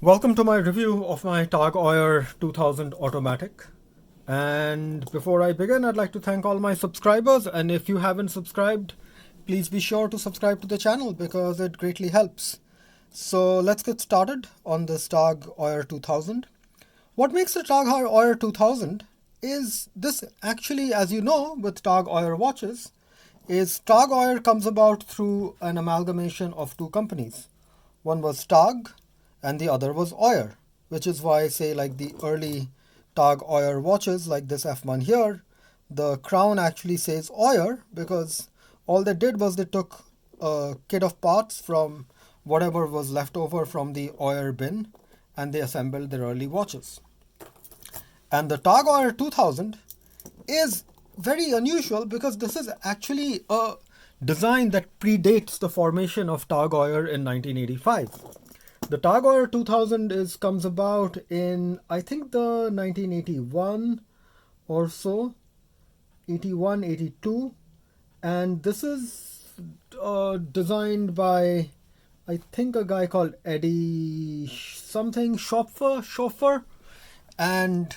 Welcome to my review of my Tag Heuer 2000 automatic. And before I begin, I'd like to thank all my subscribers. And if you haven't subscribed, please be sure to subscribe to the channel because it greatly helps. So let's get started on this Tag Heuer 2000. What makes the Tag Heuer 2000 is this actually, as you know, with Tag Heuer watches, is Tag Heuer comes about through an amalgamation of two companies. One was Tag and the other was Heuer, which is why I say like the early Tag Heuer watches like this F1 here, the crown actually says Heuer because all they did was they took a kit of parts from whatever was left over from the Heuer bin and they assembled their early watches. And the Tag Heuer 2000 is very unusual because this is actually a design that predates the formation of Tag Heuer in 1985. The Tag Heuer 2000 comes about in, I think, the 1981 or so, 81, 82, and this is designed by, I think, a guy called Eddie something Schoffer, and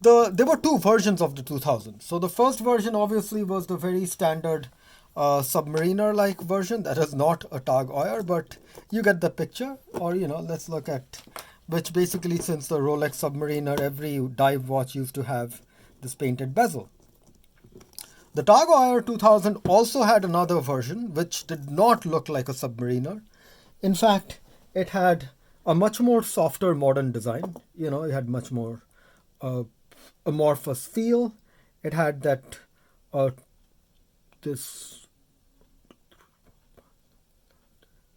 there were two versions of the 2000. So the first version obviously was the very standard submariner-like version. That is not a Tag Heuer, but you get the picture. Or, let's look at, which basically since the Rolex Submariner, every dive watch used to have this painted bezel. The Tag Heuer 2000 also had another version which did not look like a submariner. In fact, it had a much more softer modern design. It had much more amorphous feel. It had that this,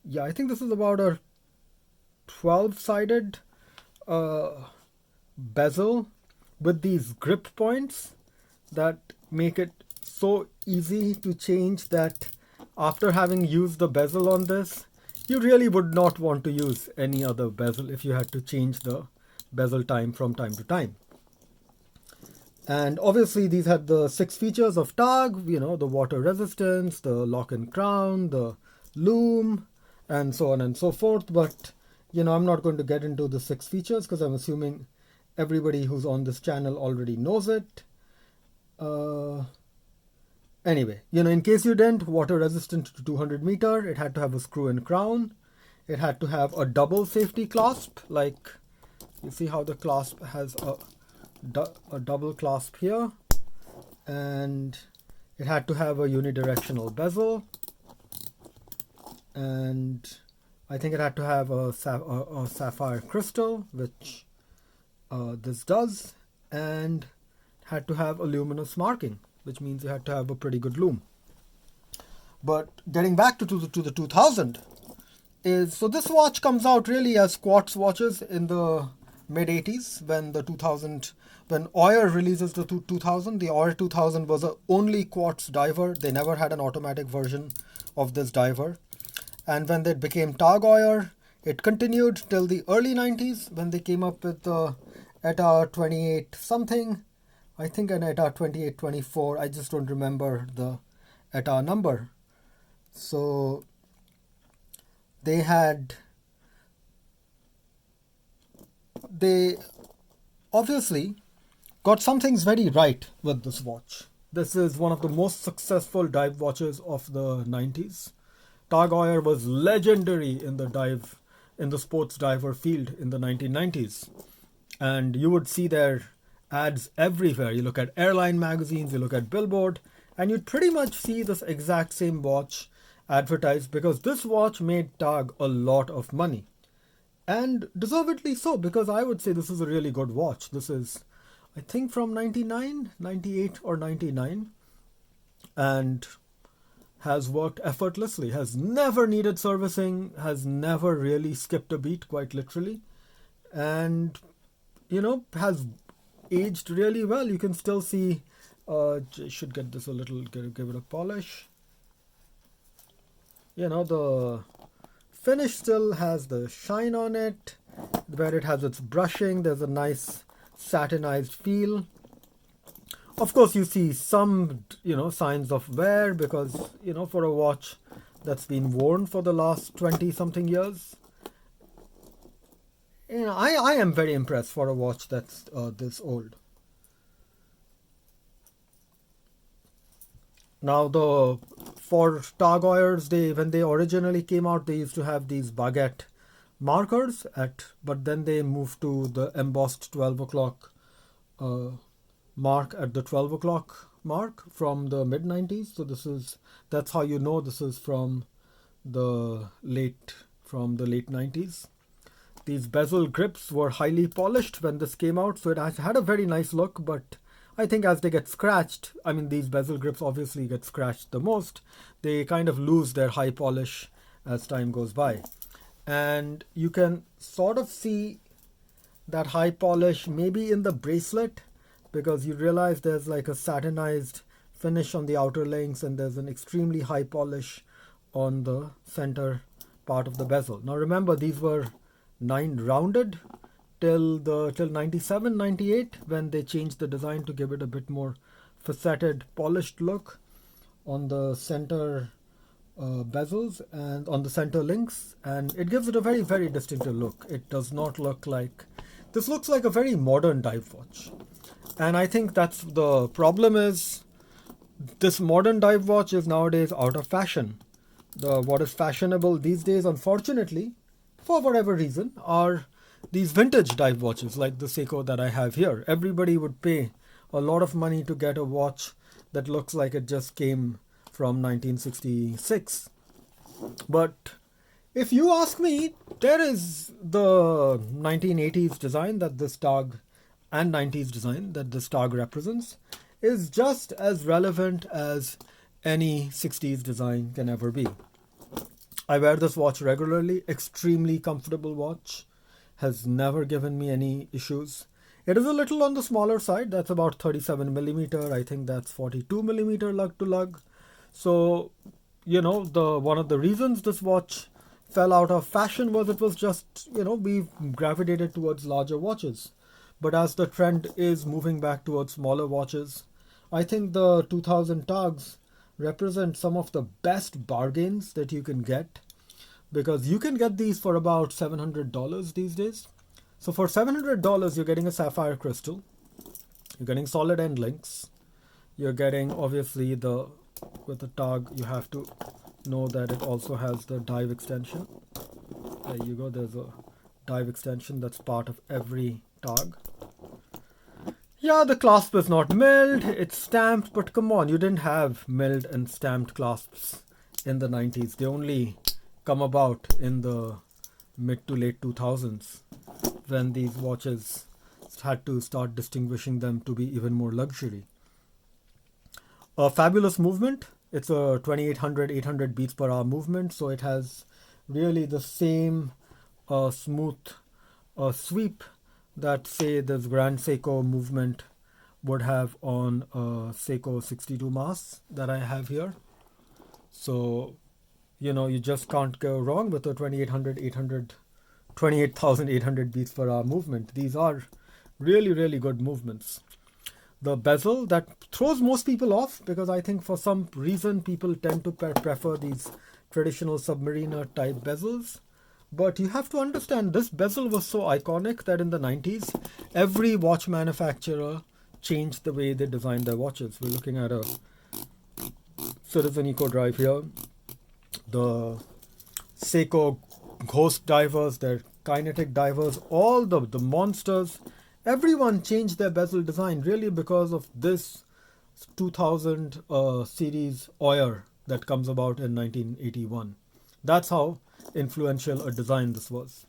yeah, I think this is about a 12-sided bezel with these grip points that make it so easy to change that after having used the bezel on this, you really would not want to use any other bezel if you had to change the bezel time from time to time. And obviously these had the 6 features of Tag, the water resistance, the lock-in crown, the loom, and so on and so forth. But, I'm not going to get into the 6 features because I'm assuming everybody who's on this channel already knows it. Anyway, in case you didn't, water resistant to 200 meter, it had to have a screw-in crown. It had to have a double safety clasp, like you see how the clasp has a double clasp here, and it had to have a unidirectional bezel, and I think it had to have a sapphire crystal, which this does, and had to have a luminous marking, which means you had to have a pretty good loom. But getting back to the 2000 is, so this watch comes out really as quartz watches in the mid 80s when Heuer releases the 2000. The Heuer 2000 was the only quartz diver. They never had an automatic version of this diver. And when they became Tag Heuer, it continued till the early 90s when they came up with the ETA 28 something. I think an ETA 2824. I just don't remember the ETA number. So they obviously got some things very right with this watch. This is one of the most successful dive watches of the 90s. Tag Heuer was legendary in the sports diver field in the 1990s. And you would see their ads everywhere. You look at airline magazines, you look at Billboard, and you'd pretty much see this exact same watch advertised because this watch made Tag a lot of money. And deservedly so, because I would say this is a really good watch. This is, I think, from 99, 98 or 99, and has worked effortlessly, has never needed servicing, has never really skipped a beat, quite literally, and, has aged really well. You can still see, should get this a little, give it a polish. The finish still has the shine on it. Where it has its brushing, there's a nice satinized feel. Of course, you see some, signs of wear because, for a watch that's been worn for the last 20 something years, I am very impressed for a watch that's this old. Now for Tag Heuers, when they originally came out, they used to have these baguette markers but then they moved to the embossed 12 o'clock uh, mark at the 12 o'clock mark from the mid 90s. So that's how you know this is the late the late 90s. These bezel grips were highly polished when this came out, so it has had a very nice look, but I think as they get scratched, I mean, these bezel grips obviously get scratched the most, they kind of lose their high polish as time goes by. And you can sort of see that high polish maybe in the bracelet, because you realize there's like a satinized finish on the outer links and there's an extremely high polish on the center part of the bezel. Now remember, these were rounded till 97, 98, when they changed the design to give it a bit more faceted, polished look on the center bezels and on the center links, and it gives it a very, very distinctive look. It does not look like, this looks like a very modern dive watch. And I think that's the problem, is this modern dive watch is nowadays out of fashion. What is fashionable these days, unfortunately, for whatever reason, are these vintage dive watches like the Seiko that I have here. Everybody would pay a lot of money to get a watch that looks like it just came from 1966. But if you ask me, there is the 1980s design that this Tag and 90s design that this Tag represents is just as relevant as any 60s design can ever be. I wear this watch regularly, extremely comfortable watch, has never given me any issues. It is a little on the smaller side, that's about 37 millimeter, I think that's 42 millimeter lug to lug. So, one of the reasons this watch fell out of fashion was it was just, we gravitated towards larger watches. But as the trend is moving back towards smaller watches, I think the 2000 Tags represent some of the best bargains that you can get, because you can get these for about $700 these days. So for $700, you're getting a sapphire crystal, you're getting solid end links, you're getting, obviously, with the Tag, you have to know that it also has the dive extension. There you go, there's a dive extension that's part of every Tag. Yeah, the clasp is not milled, it's stamped, but come on, you didn't have milled and stamped clasps in the 90s. They only come about in the mid to late 2000s, when these watches had to start distinguishing them to be even more luxury. A fabulous movement. It's a 2800, 800 beats per hour movement, so it has really the same smooth sweep that, say, this Grand Seiko movement would have on a Seiko 62 Mass that I have here. So, you just can't go wrong with a 28,800 beats per hour movement. These are really, really good movements. The bezel, that throws most people off, because I think for some reason people tend to prefer these traditional submariner type bezels. But you have to understand, this bezel was so iconic that in the 90s, every watch manufacturer changed the way they designed their watches. We're looking at a Citizen Eco Drive here. The Seiko Ghost divers, their kinetic divers, all the monsters, everyone changed their bezel design really because of this 2000 series Hueur that comes about in 1981. That's how influential a design this was.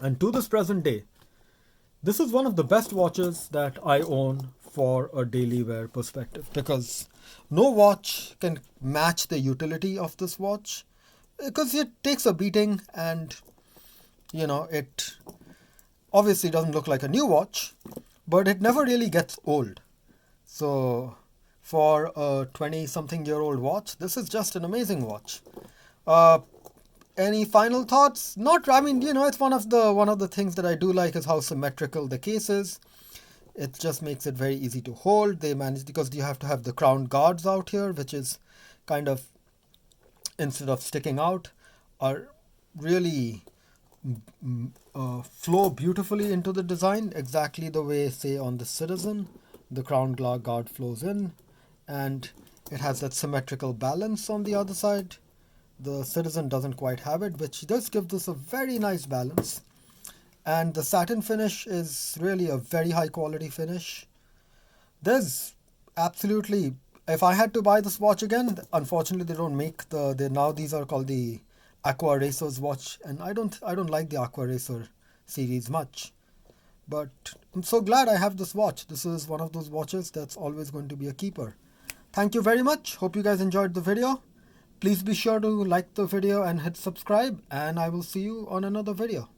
And to this present day, this is one of the best watches that I own for a daily wear perspective, because no watch can match the utility of this watch, because it takes a beating, and it obviously doesn't look like a new watch, but it never really gets old. So for a 20-something-year-old watch, this is just an amazing watch. Any final thoughts? Not, I mean, it's one of the things that I do like is how symmetrical the case is. It just makes it very easy to hold. They manage, because you have to have the crown guards out here, which is kind of, instead of sticking out, are really flow beautifully into the design, exactly the way, say, on the Citizen, the crown guard flows in, and it has that symmetrical balance on the other side. The Citizen doesn't quite have it, which does give this a very nice balance. And the satin finish is really a very high quality finish. There's absolutely, if I had to buy this watch again, unfortunately they don't make now these are called the Aqua Racers watch, and I don't like the Aqua Racer series much. But I'm so glad I have this watch. This is one of those watches that's always going to be a keeper. Thank you very much. Hope you guys enjoyed the video. Please be sure to like the video and hit subscribe, and I will see you on another video.